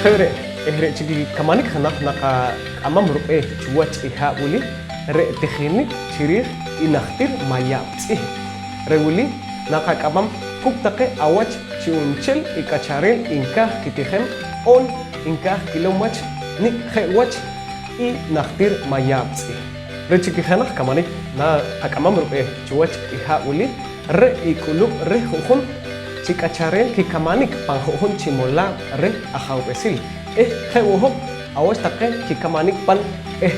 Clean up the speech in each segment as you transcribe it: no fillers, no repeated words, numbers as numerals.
خير تجي كمانك نقا أمام رؤية جوات إيها ولي تخيني تريخ إنختير ما يابتيه رولي نقا أمام كوكتاك أواج تونشل إكاشارين إنكا كتيخم أون إنكا كيلومتر نيك خيوات إنختير ما يابتيه رجيك خناخ كمانك نا أمام رؤية جوات إيها ولي يكولو خوخون Cikacarin kikamanik panghuhun cimola re ahau pesil. Hewohok awas take kikamanik pan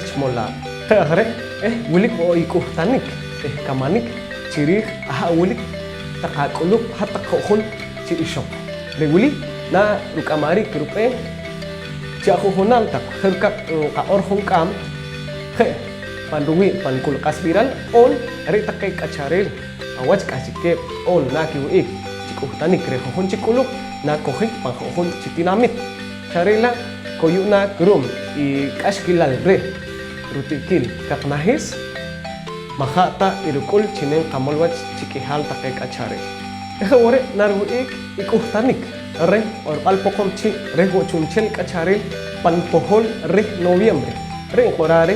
cimola. Re wulik o ikuh tanik. Kamanik ciri aha wulik takakuluk hatakhuhun ci isok. Le wuli na rukamari kerupe ci aku honal tak herkak ka orhung kam. Pandungi pankul kasbiran on re takai kacaril awas kasike on na kiwik. Tani krehohon cikuluk na kohik panghohon citinamit carila koyuna grum I kaskilal re rutikil kaknahis mahata irukul cinen kamolwat cikihal takai kacare ore naruik ikuhtanik re or alpokom ci re chunchel kacare panpohol re noviembre re orare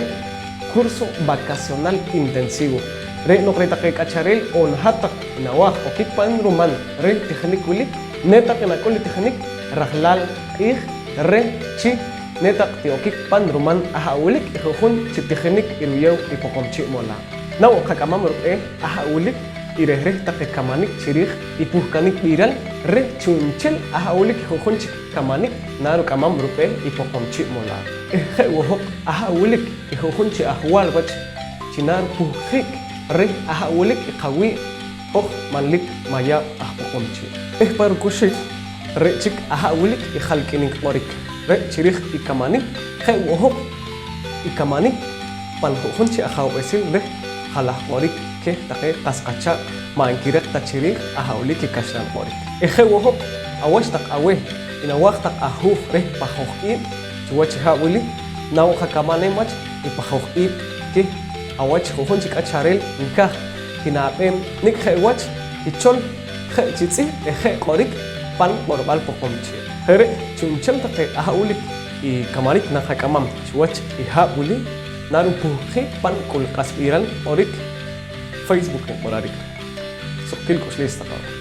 curso vacacional intensivo re no kreta kay kacharel on hatak nawak o kikpan ruman re teknik wili netak na kuli teknik rahlal re chi netak ti o kikpan ruman aha ulik ihun chi teknik iruyaw ipokomchi mola naw kakamam rupe aha ulik irehre tak kamanik chirih ipuhkanik biral re chunchel aha ulik ihun chi kamanik naru kamam rupe ipokomchi mola wohok aha ulik ihun chi ahwal wach chinar puhik re aha ulik iqawi malik maya ahpokomchi parkushi re chik aha ulik ikhalkinik morik re chirih ikamanik wohok ikamanik palhuhunchi ahaw esil re halah morik ke take kaskacha mangkiret ta chirih aha ulik ikashran morik wohok awash tak awe ina waqtak ahu re pahoqib chuwach ha uli naw kakamane mach ipahoqib ke awach hohon chik acharel nikah kinapem nik khewach ichol khechitsi qorik pan borbal pokomchi here chunchel take ahaulik I kamarik na kakamam chuwach iha uli naru puhi pan kul kasbiran orik Facebook borarik sokil kuslista ka